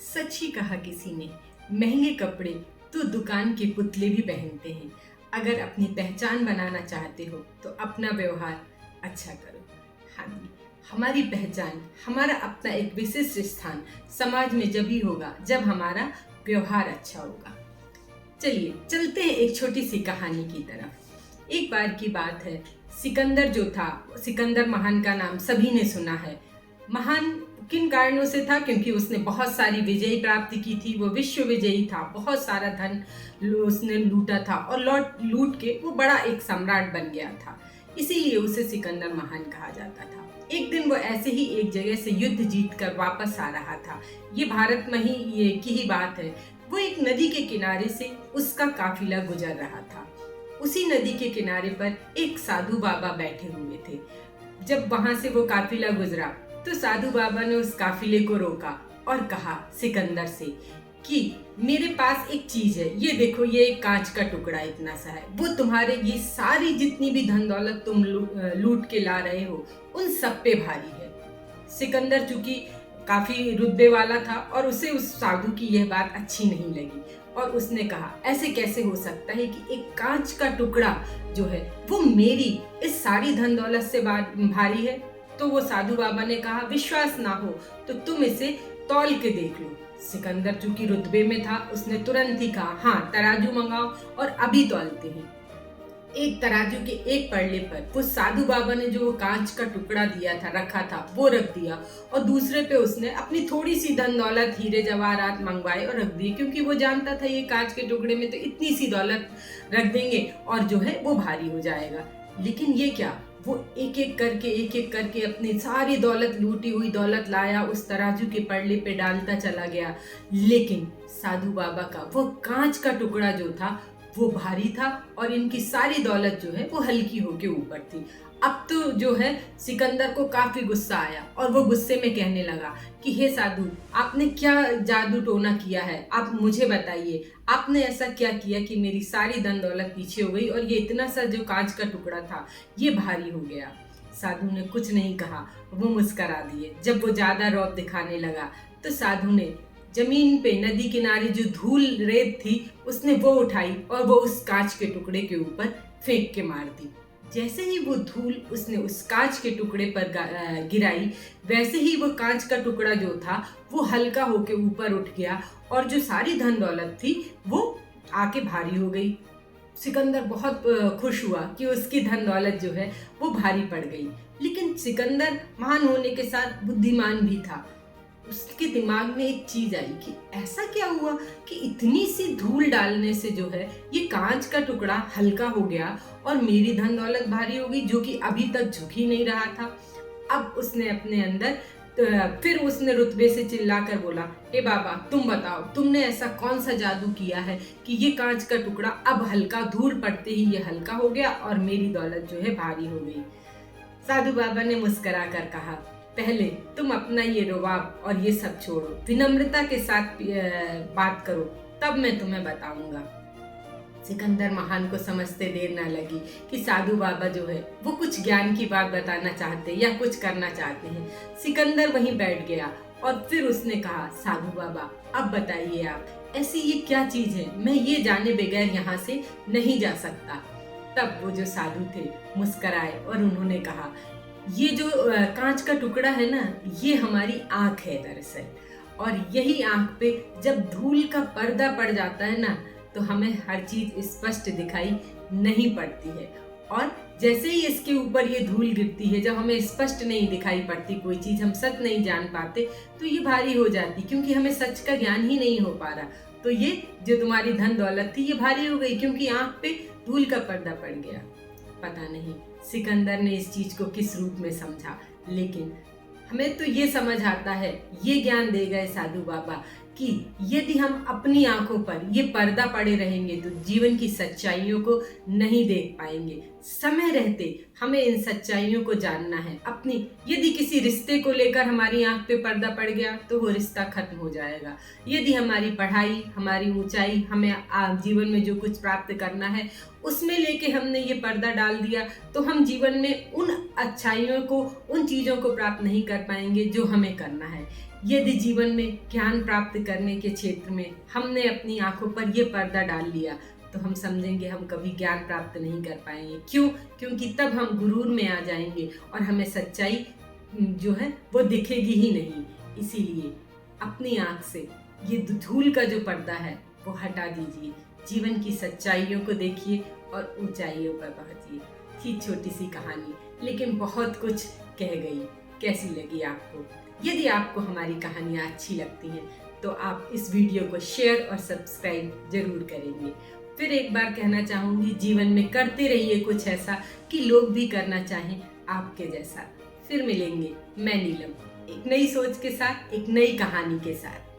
सच ही कहा किसी ने, महंगे कपड़े तो दुकान के पुतले भी पहनते हैं। अगर अपनी पहचान बनाना चाहते हो तो अपना व्यवहार अच्छा करो। हाँ जी, हमारी पहचान, हमारा अपना एक विशिष्ट स्थान समाज में जब ही होगा जब हमारा व्यवहार अच्छा होगा। चलिए चलते हैं एक छोटी सी कहानी की तरफ। एक बार की बात है, सिकंदर जो था, सिकंदर महान का नाम सभी ने सुना है। महान किन कारणों से था? क्योंकि उसने बहुत सारी विजय प्राप्ति की थी, वो विश्व विजयी था, बहुत सारा धन उसने लूटा था और लूट के वो बड़ा एक सम्राट बन गया था। इसीलिए उसे सिकंदर महान कहा जाता था। एक दिन वो ऐसे ही एक जगह से युद्ध जीत कर वापस आ रहा था। ये भारत में ही ये की ही बात है। वो एक नदी के किनारे से उसका काफिला गुजर रहा था। उसी नदी के किनारे पर एक साधु बाबा बैठे हुए थे। जब वहां से वो काफिला गुजरा तो साधु बाबा ने उस काफिले को रोका और कहा सिकंदर से कि मेरे पास एक चीज है, ये देखो, ये एक कांच का टुकड़ा इतना सा है। वो तुम्हारे ये सारी जितनी भी धन दौलत तुम लूट के ला रहे हो उन सब पे भारी है। सिकंदर चूंकि काफी रुतबे वाला था और उसे उस साधु की यह बात अच्छी नहीं लगी और उसने कहा ऐसे कैसे हो सकता है कि एक कांच का टुकड़ा जो है वो मेरी इस सारी धन दौलत से भारी है। तो वो साधु बाबा ने कहा विश्वास ना हो तो तुम इसे तौल के देख लो। सिकंदर चूंकि रुतबे में था, उसने तुरंत ही कहा हाँ तराजू मंगाओ और अभी तौलते हैं। एक तराजू के एक पड़ले पर वो साधु बाबा ने जो कांच का टुकड़ा दिया था, रखा था, वो रख दिया और दूसरे पे उसने अपनी थोड़ी सी धन दौलत, हीरे जवाहरात मंगवाए और रख दिए, क्योंकि वो जानता था ये कांच के टुकड़े में तो इतनी सी दौलत रख देंगे और जो है वो भारी हो जाएगा। लेकिन ये क्या, वो एक एक करके अपनी सारी दौलत, लूटी हुई दौलत लाया, उस तराजू के पड़ले पे डालता चला गया। लेकिन साधु बाबा का वो कांच का टुकड़ा जो था वो भारी था और इनकी सारी दौलत जो है वो हल्की होके ऊपर थी। अब तो जो है सिकंदर को काफी गुस्सा आया और वो गुस्से में कहने लगा कि हे साधु, आपने क्या जादू टोना किया है? आप मुझे बताइए, आपने ऐसा क्या किया कि मेरी सारी धन दौलत पीछे हो गई और ये इतना सा जो कांच का टुकड़ा था ये भारी हो गया। साधु ने कुछ नहीं कहा, वो मुस्करा दिए। जब वो ज्यादा रौब दिखाने लगा तो साधु ने जमीन पे नदी किनारे जो धूल रेत थी उसने वो उठाई और वो उस कांच के टुकड़े के ऊपर फेंक के मार दी। जैसे ही वो धूल उसने उस कांच के टुकड़े पर गिराई, वैसे ही वो कांच का टुकड़ा जो था वो हल्का होके ऊपर उठ गया और जो सारी धन दौलत थी वो आके भारी हो गई। सिकंदर बहुत खुश हुआ कि उसकी धन दौलत जो है वो भारी पड़ गई। लेकिन सिकंदर महान होने के साथ बुद्धिमान भी था। उसके दिमाग में एक चीज आई कि ऐसा क्या हुआ कि इतनी सी धूल डालने से जो है ये कांच का टुकड़ा हल्का हो गया और मेरी धन दौलत भारी हो गई, जो कि अभी तक झुक ही नहीं रहा था। अब उसने अपने अंदर फिर उसने रुतबे से चिल्लाकर बोला, हे बाबा तुम बताओ, तुमने ऐसा कौन सा जादू किया है कि ये कांच का टुकड़ा अब हल्का, धूल पड़ते ही ये हल्का हो गया और मेरी दौलत जो है भारी हो गई। साधु बाबा ने मुस्कुरा कर कहा, पहले तुम अपना ये रुबाब और ये सब छोड़ो, विनम्रता के साथ बात करो, तब मैं तुम्हें बताऊंगा। सिकंदर महान को समझते देर ना लगी कि साधु बाबा जो है वो कुछ ज्ञान की बात बताना चाहते या कुछ करना चाहते हैं। सिकंदर वहीं बैठ गया और फिर उसने कहा, साधु बाबा अब बताइए आप, ऐसी ये क्या चीज है, मैं ये जाने बगैर यहाँ से नहीं जा सकता। तब वो जो साधु थे मुस्कुराए और उन्होंने कहा, ये जो कांच का टुकड़ा है ना, ये हमारी आंख है दरअसल, और यही आंख पे जब धूल का पर्दा पड़ जाता है ना तो हमें हर चीज स्पष्ट दिखाई नहीं पड़ती है। और जैसे ही इसके ऊपर ये धूल गिरती है, जब हमें स्पष्ट नहीं दिखाई पड़ती कोई चीज, हम सच नहीं जान पाते, तो ये भारी हो जाती, क्योंकि हमें सच का ज्ञान ही नहीं हो पा रहा। तो ये जो तुम्हारी धन दौलत थी ये भारी हो गई क्योंकि आंख पे धूल का पर्दा पड़ गया। पता नहीं सिकंदर ने इस चीज को किस रूप में समझा, लेकिन हमें तो ये समझ आता है, ये ज्ञान दे गए साधु बाबा कि यदि हम अपनी आंखों पर ये पर्दा पड़े रहेंगे तो जीवन की सच्चाइयों को नहीं देख पाएंगे। समय रहते हमें इन सच्चाइयों को जानना है। अपनी यदि किसी रिश्ते को लेकर हमारी आंख पे पर्दा पड़ गया तो वो रिश्ता खत्म हो जाएगा। यदि हमारी पढ़ाई, हमारी ऊंचाई, हमें जीवन में जो कुछ प्राप्त करना है उसमें लेके हमने ये पर्दा डाल दिया तो हम जीवन में उन अच्छाइयों को, उन चीज़ों को प्राप्त नहीं कर पाएंगे जो हमें करना है। यदि जीवन में ज्ञान प्राप्त करने के क्षेत्र में हमने अपनी आंखों पर ये पर्दा डाल लिया तो हम समझेंगे हम कभी ज्ञान प्राप्त नहीं कर पाएंगे। क्यों? क्योंकि तब हम गुरूर में आ जाएंगे और हमें सच्चाई जो है वो दिखेगी ही नहीं। इसीलिए अपनी आंख से ये धूल का जो पर्दा है वो हटा दीजिए, जीवन की सच्चाइयों को देखिए और ऊंचाइयों पर पहुंचिए। थी छोटी सी कहानी लेकिन बहुत कुछ कह गई। कैसी लगी आपको? यदि आपको हमारी कहानियाँ अच्छी लगती हैं तो आप इस वीडियो को शेयर और सब्सक्राइब जरूर करेंगे। फिर एक बार कहना चाहूँगी, जीवन में करते रहिए कुछ ऐसा कि लोग भी करना चाहें आपके जैसा। फिर मिलेंगे मैं नीलम एक नई सोच के साथ, एक नई कहानी के साथ।